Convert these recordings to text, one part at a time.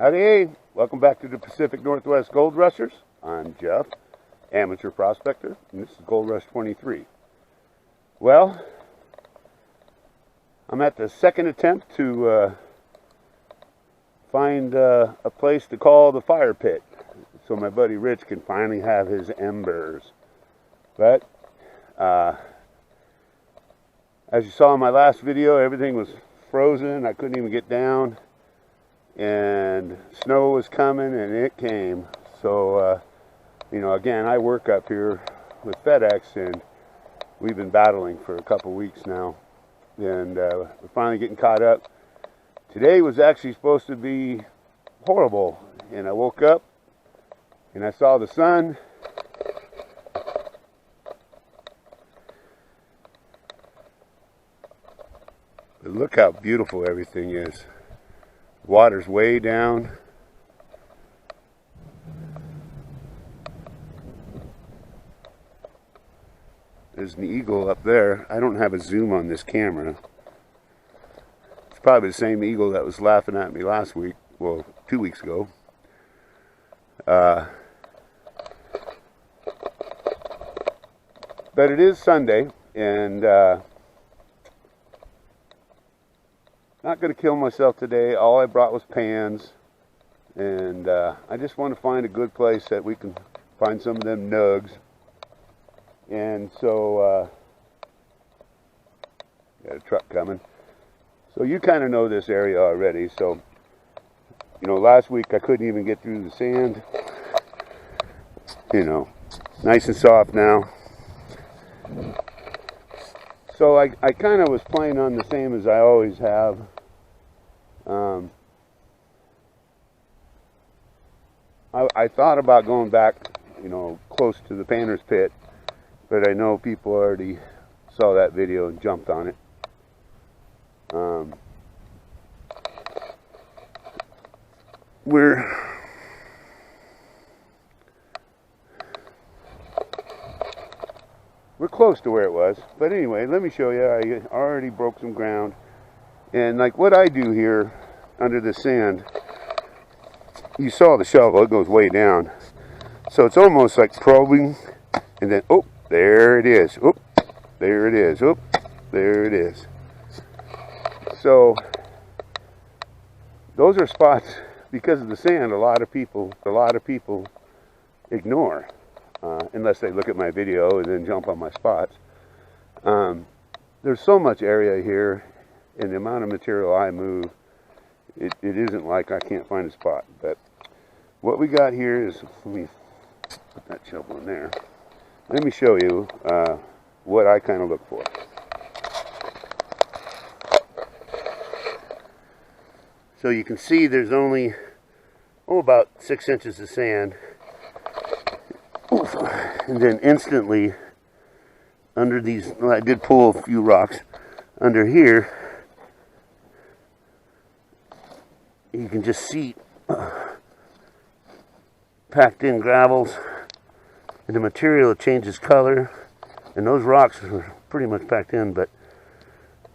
Howdy, welcome back to the Pacific Northwest Gold Rushers. I'm Jeff, amateur prospector, and this is Gold Rush 23. Well, I'm at the second attempt to find a place to call the fire pit so my buddy Rich can finally have his embers. But as you saw in my last video, everything was frozen. I couldn't even get down, and snow was coming, and it came. So you know, again, I work up here with FedEx, and we've been battling for a couple weeks now, and we're finally getting caught up. Today was actually supposed to be horrible, and I woke up and I saw the sun. But look how beautiful everything is. Water's way down. There's an eagle up there. I don't have a zoom on this camera. It's probably the same eagle that was laughing at me last week, well, 2 weeks ago. But it is Sunday, and not going to kill myself today. All I brought was pans, and I just want to find a good place that we can find some of them nugs. And so got a truck coming. So you kind of know this area already. So, you know, last week I couldn't even get through the sand. You know, nice and soft now. So I kind of was playing on the same as I always have. I thought about going back, you know, close to the Panner's Pit, but I know people already saw that video and jumped on it. We're close to where it was, but anyway, let me show you. I already broke some ground, and like what I do here under the sand, you saw the shovel, it goes way down, so it's almost like probing, and then oh, there it is, oh, there it is, oh, there it is. So those are spots, because of the sand, a lot of people ignore. Unless they look at my video and then jump on my spots. There's so much area here, and the amount of material I move, it isn't like I can't find a spot. But what we got here is, let me put that shovel in there. Let me show you what I kind of look for. So you can see there's only, about 6 inches of sand. And then instantly, under these, well, I did pull a few rocks under here, you can just see packed in gravels, and the material changes color, and those rocks are pretty much packed in. But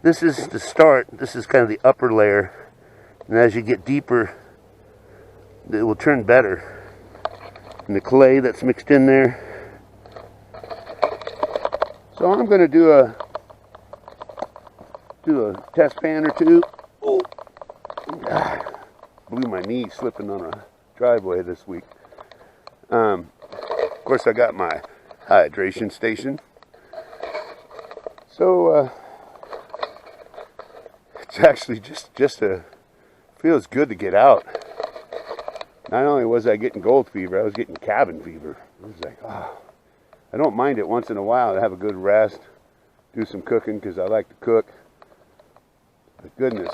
this is the start. This is kind of the upper layer, and as you get deeper, it will turn better. And the clay that's mixed in there. So I'm going to do a test pan or two. Oh, blew my knee slipping on a driveway this week. Of course, I got my hydration station. So it's actually just feels good to get out. Not only was I getting gold fever, I was getting cabin fever. It was like, oh, I don't mind it once in a while to have a good rest, do some cooking because I like to cook. But goodness,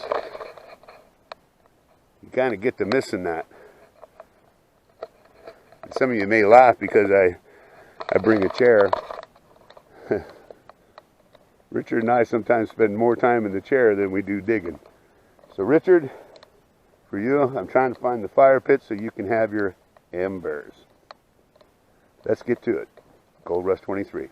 you kind of get to missing that. And some of you may laugh because I bring a chair. Richard and I sometimes spend more time in the chair than we do digging. So Richard, for you, I'm trying to find the fire pit so you can have your embers. Let's get to it. Gold Rush 23.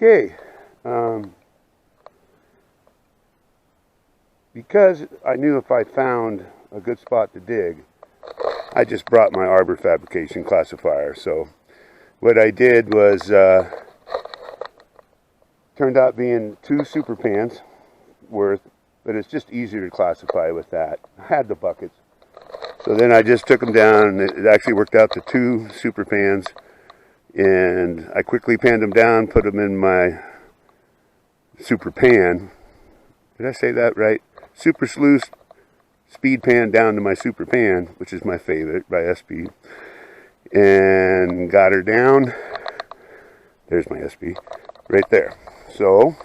Okay. Because I knew if I found a good spot to dig, I just brought my Arbor Fabrication classifier. So what I did was turned out being 2 super pans worth, but it's just easier to classify with that. I had the buckets, so then I just took them down, and it actually worked out to 2 super pans, and I quickly panned them down, put them in my super pan. Did I say that right? Super sluice speed pan down to my super pan, which is my favorite, by SP, and got her down. There's my SP right there. So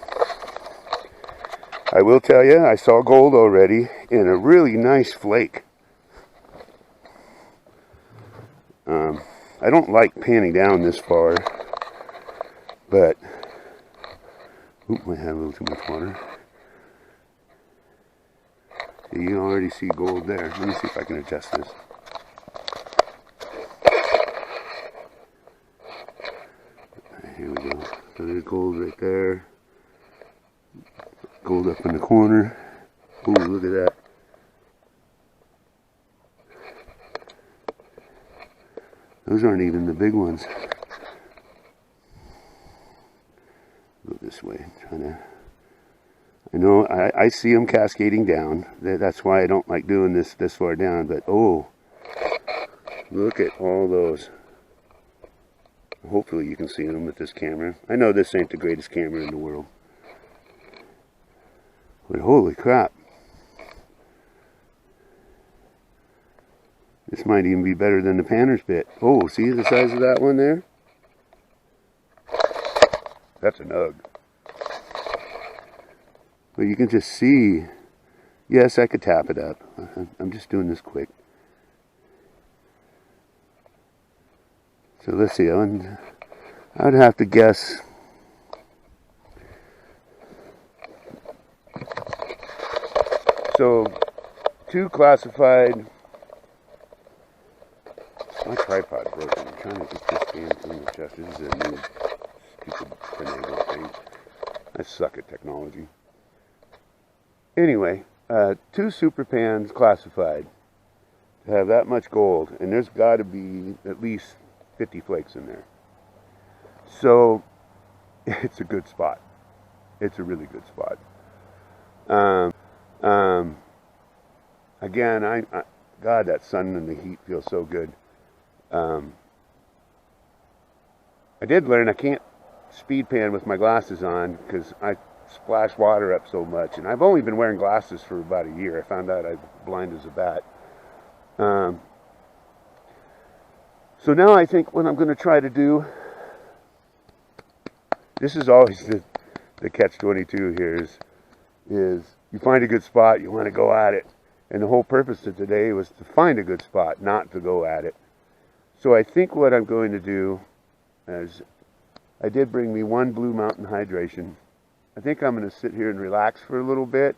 I will tell you, I saw gold already in a really nice flake. I don't like panning down this far, but oop, I had a little too much water. See, you already see gold there. Let me see if I can adjust this. Here we go. So there's gold right there. Gold up in the corner. Ooh, look at that. Those aren't even the big ones. Go this way. Trying to. I know I see them cascading down. That's why I don't like doing this far down. But oh, look at all those. Hopefully you can see them with this camera. I know this ain't the greatest camera in the world, but holy crap. This might even be better than the Panner's bit. Oh, see the size of that one there? That's an Ugg. But you can just see, yes, I could tap it up. I'm just doing this quick. So let's see, I'd have to guess. So 2 classified. My tripod broke. I'm trying to get this damn thing adjusted. This is a new stupid finagle thing. I suck at technology. Anyway, 2 super pans classified to have that much gold, and there's got to be at least 50 flakes in there. So it's a good spot. It's a really good spot. Again, God, that sun and the heat feels so good. I did learn I can't speed pan with my glasses on because I splash water up so much, and I've only been wearing glasses for about a year. I found out I'm blind as a bat. So now I think what I'm going to try to do, this is always the catch-22 here, is you find a good spot, you want to go at it. And the whole purpose of today was to find a good spot, not to go at it. So I think what I'm going to do is, I did bring me 1 Blue Mountain hydration. I think I'm going to sit here and relax for a little bit,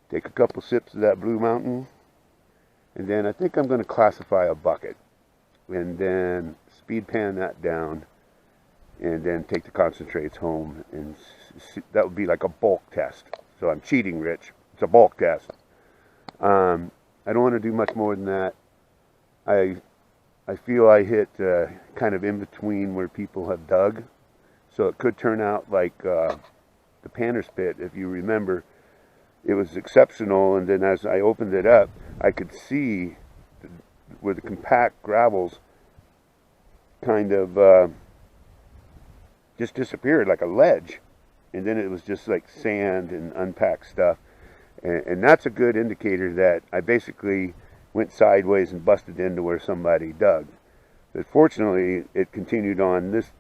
take a couple sips of that Blue Mountain, and then I think I'm going to classify a bucket, and then speed pan that down, and then take the concentrates home, and that would be like a bulk test. So I'm cheating, Rich. It's a bulk test. I don't want to do much more than that. I feel I hit kind of in between where people have dug. So it could turn out like the Panner's pit. If you remember, it was exceptional, and then as I opened it up, I could see where the compact gravels kind of just disappeared like a ledge. And then it was just like sand and unpacked stuff. And that's a good indicator that I basically went sideways and busted into where somebody dug. But fortunately, it continued on this,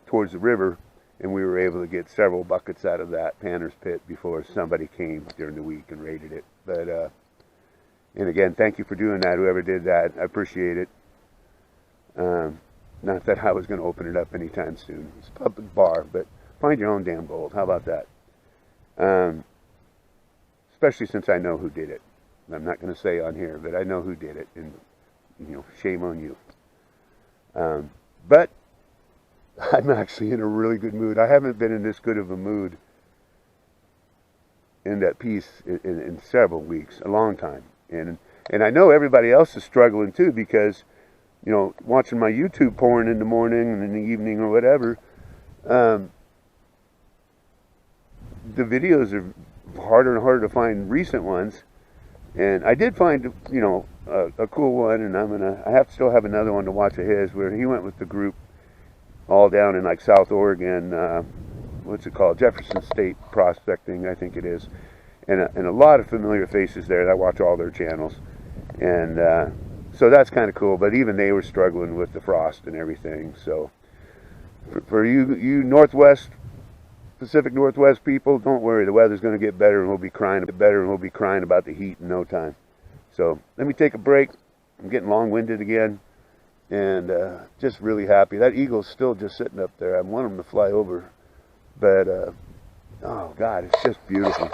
towards the river, and we were able to get several buckets out of that Panner's pit before somebody came during the week and raided it. But, and again, thank you for doing that, whoever did that. I appreciate it. Not that I was going to open it up anytime soon. It's a public bar, but find your own damn gold. How about that? Especially since I know who did it. I'm not going to say on here, but I know who did it, and shame on you. But I'm actually in a really good mood. I haven't been in this good of a mood in that piece in several weeks, a long time. And I know everybody else is struggling too, because, you know, watching my YouTube porn in the morning and in the evening or whatever, the videos are harder and harder to find, recent ones. And I did find, you know, a cool one, and I have to still have another one to watch of his, where he went with the group all down in like South Oregon, what's it called, Jefferson State Prospecting, I think it is, and a lot of familiar faces there. I watch all their channels, and so that's kind of cool. But even they were struggling with the frost and everything. So for you Northwest, Pacific Northwest people, don't worry, the weather's going to get better, and we'll be crying about the heat in no time. So let me take a break. I'm getting long-winded again, and just really happy. That eagle's still just sitting up there. I want him to fly over, but oh God, it's just beautiful.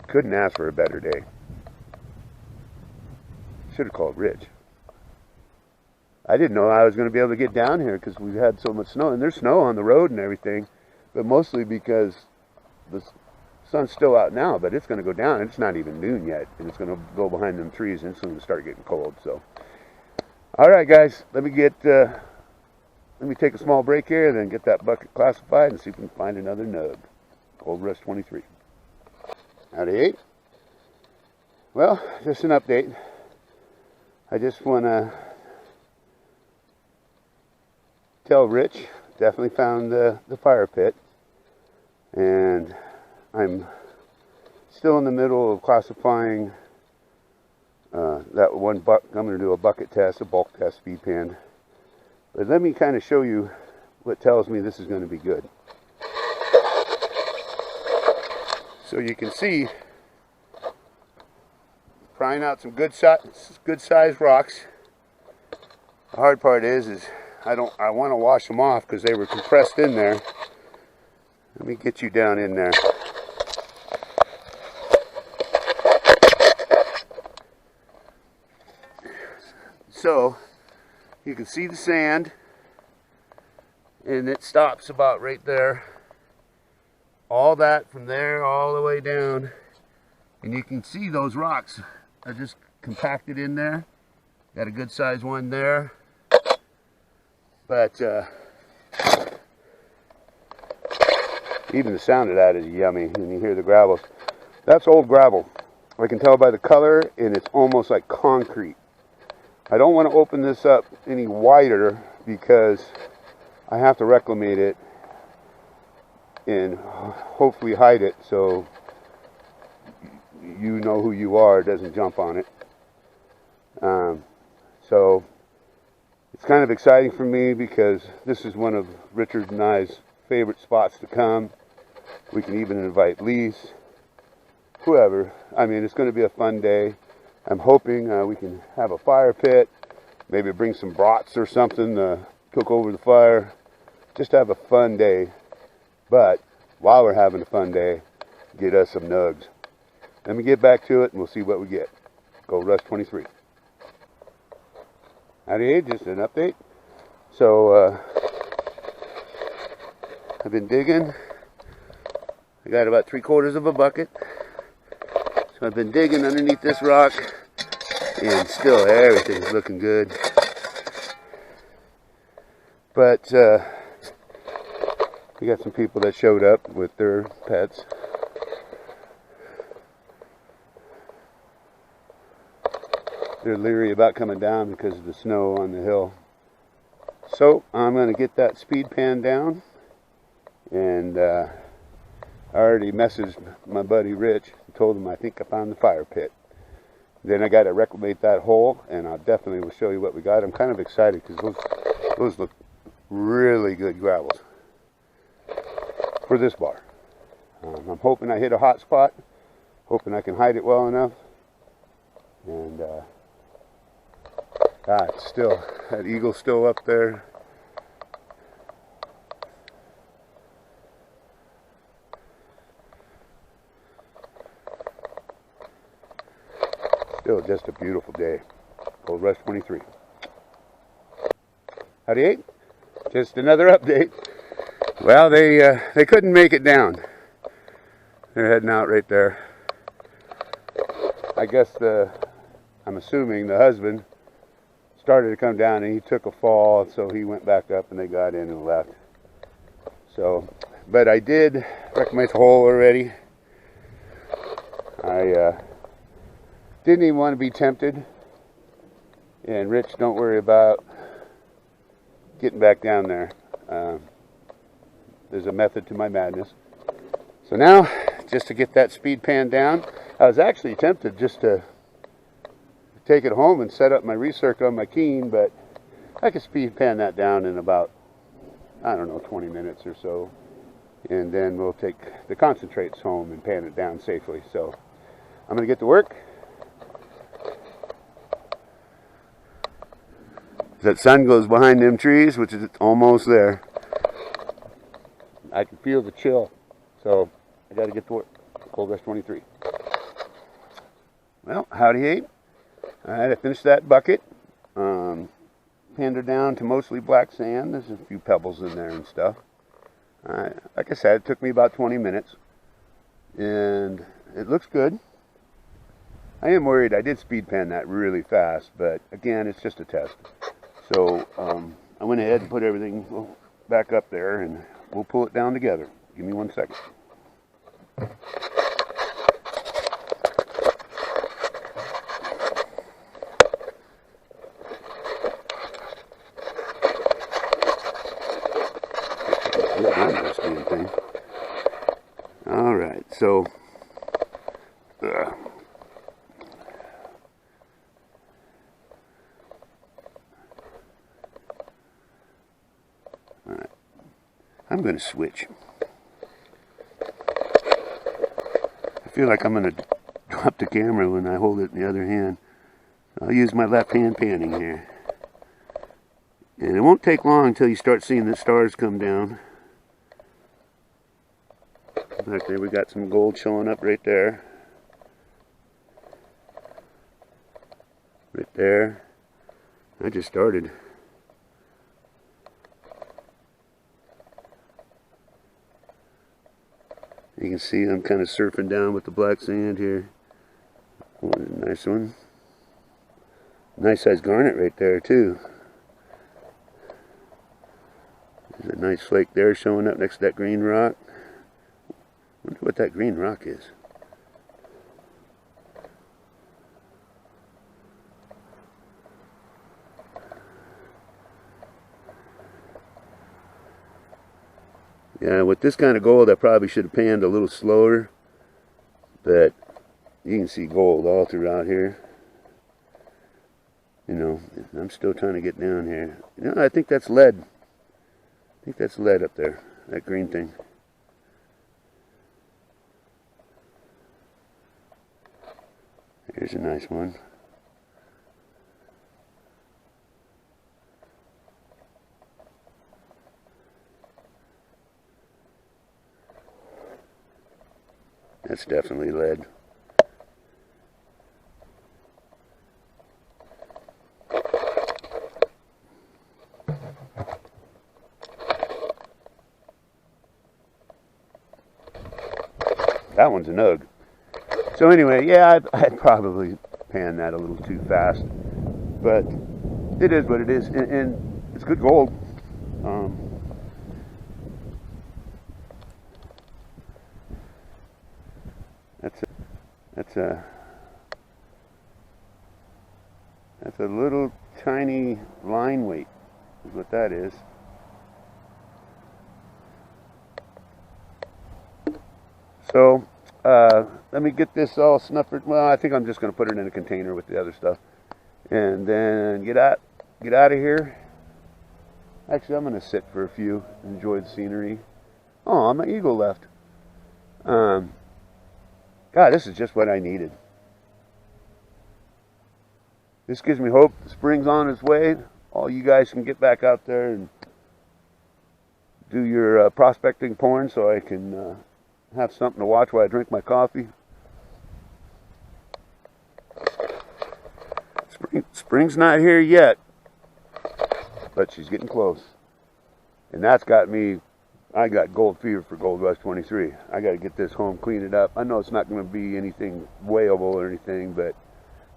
Couldn't ask for a better day. Should have called Rich. I didn't know I was going to be able to get down here because we've had so much snow, and there's snow on the road and everything, but mostly because the sun's still out now, but it's going to go down. It's not even noon yet, and it's going to go behind them trees, and it's going to start getting cold. So, all right, guys, let me take a small break here, and then get that bucket classified and see if we can find another nug. Gold Rush 23. Howdy. Well, just an update. I just want to tell Rich, definitely found the fire pit, and I'm still in the middle of classifying that one buck. I'm going to do a bucket test, a bulk test, speed pan. But let me kind of show you what tells me this is going to be good. So you can see, prying out some good sized rocks. The hard part is I want to wash them off because they were compressed in there. Let me get you down in there. So you can see the sand, and it stops about right there. All that from there all the way down, and you can see those rocks are just compacted in there. Got a good size one there, but even the sound of that is yummy when you hear the gravels. That's old gravel. I can tell by the color, and it's almost like concrete. I don't want to open this up any wider because I have to reclimate it and hopefully hide it so you know who you are, it doesn't jump on it. So it's kind of exciting for me because this is one of Richard and I's favorite spots to come. We can even invite Lise, whoever. I mean, it's going to be a fun day. I'm hoping we can have a fire pit, maybe bring some brats or something to cook over the fire, just have a fun day. But while we're having a fun day, get us some nugs. Let me get back to it, and we'll see what we get. Gold Rush 23. Howdy, just an update. So I've been digging. I got about 3/4 of a bucket. So I've been digging underneath this rock, and still everything's looking good. But we got some people that showed up with their pets. They're leery about coming down because of the snow on the hill. So I'm going to get that speed pan down, and I already messaged my buddy Rich and told him I think I found the fire pit. Then I got to reclimate that hole, and I definitely will show you what we got. I'm kind of excited because those look really good gravels for this bar. I'm hoping I hit a hot spot, hoping I can hide it well enough, and God, still, that eagle's still up there. Still just a beautiful day. Gold Rush 23. Howdy, 8. Just another update. Well, they couldn't make it down. They're heading out right there. I guess I'm assuming the husband started to come down and he took a fall, so he went back up and they got in and left. So, but I did recognize the hole already. I didn't even want to be tempted. And Rich, don't worry about getting back down there. There's a method to my madness. So now, just to get that speed pan down, I was actually tempted just to take it home and set up my recirc on my Keen, but I could speed pan that down in about, I don't know, 20 minutes or so. And then we'll take the concentrates home and pan it down safely. So I'm going to get to work. That sun goes behind them trees, which is almost there. I can feel the chill. So I got to get to work. Gold Rush 23. Well, howdy, 8. Alright, I finished that bucket. Panned her down to mostly black sand. There's a few pebbles in there and stuff. Like I said, it took me about 20 minutes. And it looks good. I am worried. I did speed pan that really fast, but again, it's just a test. So I went ahead and put everything back up there and we'll pull it down together. Give me 1 second. All right, so all right, I'm going to switch. I feel like I'm going to drop the camera when I hold it in the other hand. I'll use my left hand panning here. And it won't take long until you start seeing the stars come down. Like there, we got some gold showing up right there. Right there. I just started. You can see I'm kind of surfing down with the black sand here. Oh, nice one. Nice size garnet right there too. There's a nice flake there showing up next to that green rock. Wonder what that green rock is. Yeah, with this kind of gold, I probably should have panned a little slower, but you can see gold all throughout here. You know, I'm still trying to get down here. You know, I think that's lead. I think that's lead up there, that green thing. Here's a nice one. That's definitely lead. That one's a nug. So anyway, yeah, I'd probably pan that a little too fast, but it is what it is, and it's good gold. That's a little tiny line weight, is what that is. So let me get this all snuffered. Well, I think I'm just going to put it in a container with the other stuff, and then get out of here. Actually, I'm going to sit for a few, enjoy the scenery. Oh, my eagle left. God, this is just what I needed. This gives me hope. The spring's on its way. All you guys can get back out there and do your prospecting porn, so I can have something to watch while I drink my coffee. Spring's not here yet, but she's getting close. And that's got me, I got gold fever for Gold Rush 23. I got to get this home, clean it up. I know it's not going to be anything weighable or anything, but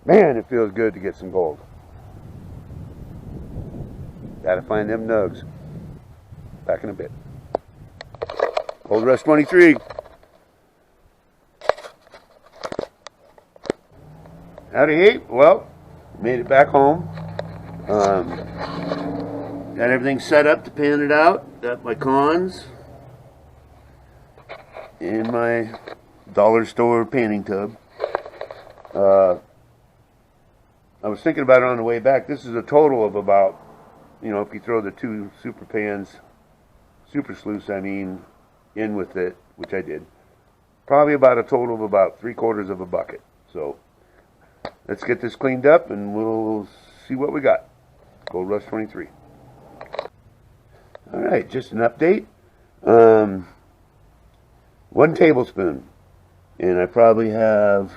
man, it feels good to get some gold. Got to find them nugs. Back in a bit. Gold Rush 23. Howdy, hey. Well, made it back home. Got everything set up to pan it out. Got my cons in my dollar store panning tub. I was thinking about it on the way back. This is a total of about, you know, if you throw the two super pans, super sluice, I mean, in with it, which I did, probably about a total of about 3/4 of a bucket. So let's get this cleaned up and we'll see what we got. Gold Rush 23. All right, just an update. 1 tablespoon, and I probably have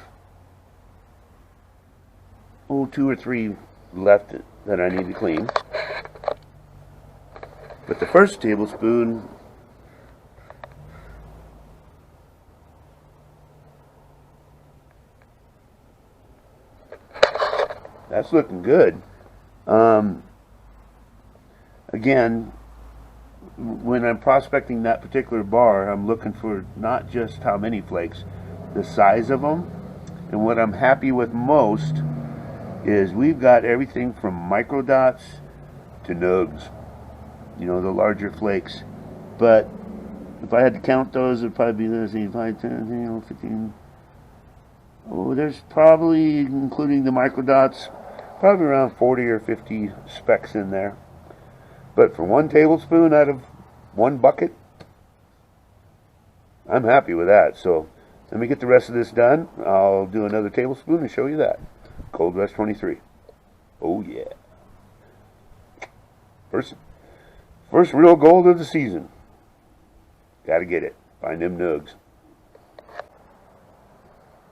2 or 3 left that I need to clean. But the first tablespoon, that's looking good. Again, when I'm prospecting that particular bar, I'm looking for not just how many flakes, the size of them. And what I'm happy with most is we've got everything from microdots to nugs, you know, the larger flakes. But if I had to count those, it would probably be, let's see, 5, 10, 15. Oh, there's probably, including the microdots, probably around 40 or 50 specks in there. But for 1 tablespoon out of 1 bucket, I'm happy with that. So let me get the rest of this done. I'll do another tablespoon and show you that. Gold Rush 23. Oh yeah. First real gold of the season. Gotta get it. Find them nugs.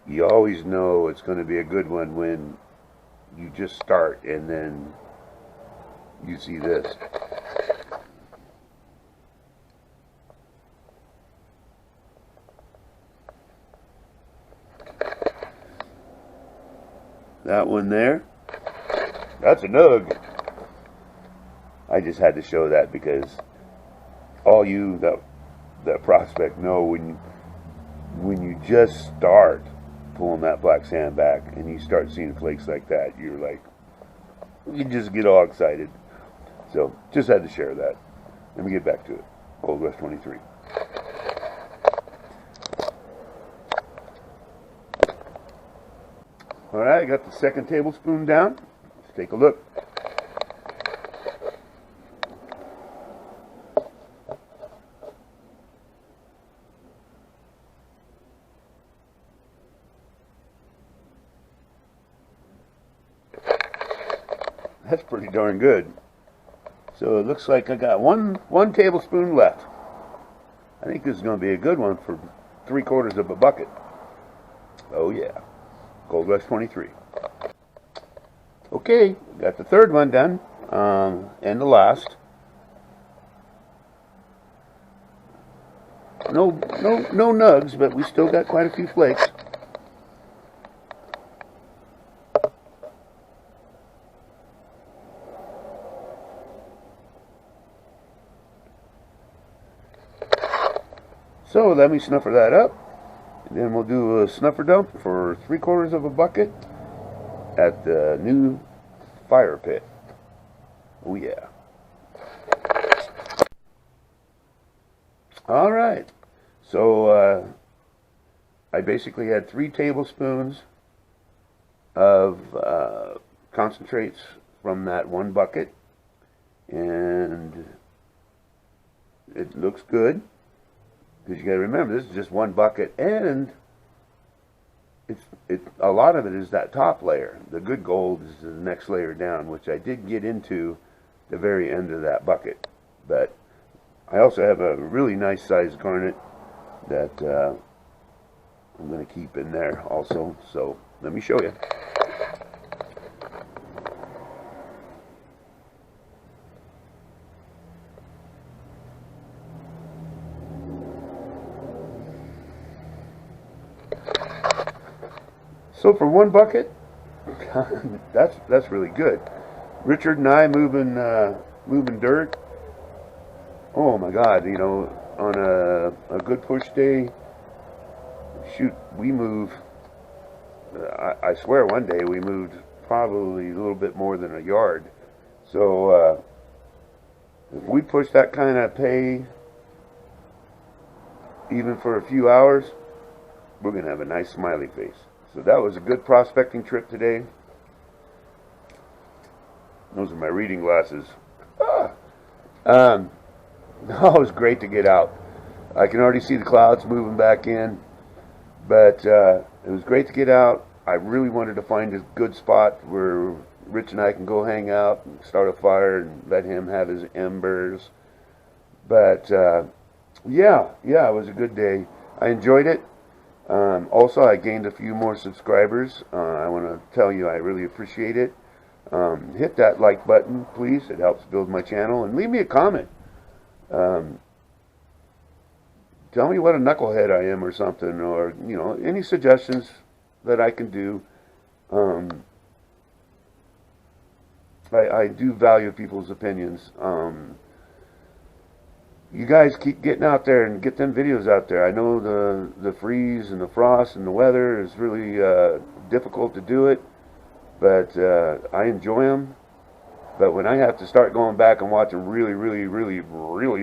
You always know it's going to be a good one when you just start and then you see this. That one there, that's a nug. I just had to show that because all you that prospect know when you just start pulling that black sand back and you start seeing flakes like that, you're like, you just get all excited. So just had to share that. Let me get back to it. Gold Rush 23. All right, I got the second tablespoon down. Let's take a look. That's pretty darn good. So it looks like I got one tablespoon left. I think this is going to be a good one for 3/4 of a bucket. Oh yeah. Gold Rush 23. Okay, got the third one done, and the last. No nugs, but we still got quite a few flakes. So let me snuffer that up. And then we'll do a snuffer dump for 3/4 of a bucket at the new fire pit. Oh yeah. All right. So I basically had 3 tablespoons of concentrates from that 1 bucket, and it looks good. Because you got to remember, this is just 1 bucket, and a lot of it is that top layer. The good gold is the next layer down, which I did get into the very end of that bucket. But I also have a really nice sized garnet that I'm going to keep in there also. So let me show you. So for one bucket, that's really good. Richard and I moving dirt. Oh my God, you know, on a good push day, shoot, we move. I swear one day we moved probably a little bit more than a yard. So if we push that kind of pay, even for a few hours, we're going to have a nice smiley face. So that was a good prospecting trip today. Those are my reading glasses. Oh, it was great to get out. I can already see the clouds moving back in, but it was great to get out. I really wanted to find a good spot where Rich and I can go hang out and start a fire and let him have his embers. But yeah, it was a good day. I enjoyed it. Also, I gained a few more subscribers. I want to tell you I really appreciate it. Hit that like button, please. It helps build my channel. And leave me a comment. Tell me what a knucklehead I am or something, or, you know, any suggestions that I can do. I do value people's opinions. You guys keep getting out there and get them videos out there. I know the freeze and the frost and the weather is really difficult to do it, but I enjoy them. But when I have to start going back and watching really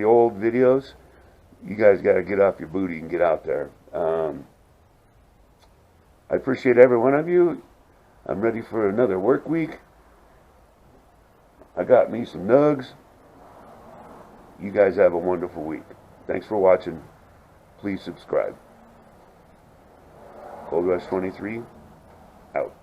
old videos, you guys got to get off your booty and get out there. I appreciate every one of you. I'm ready for another work week. I got me some nugs. You guys have a wonderful week. Thanks for watching. Please subscribe. Cold Rush 23, out.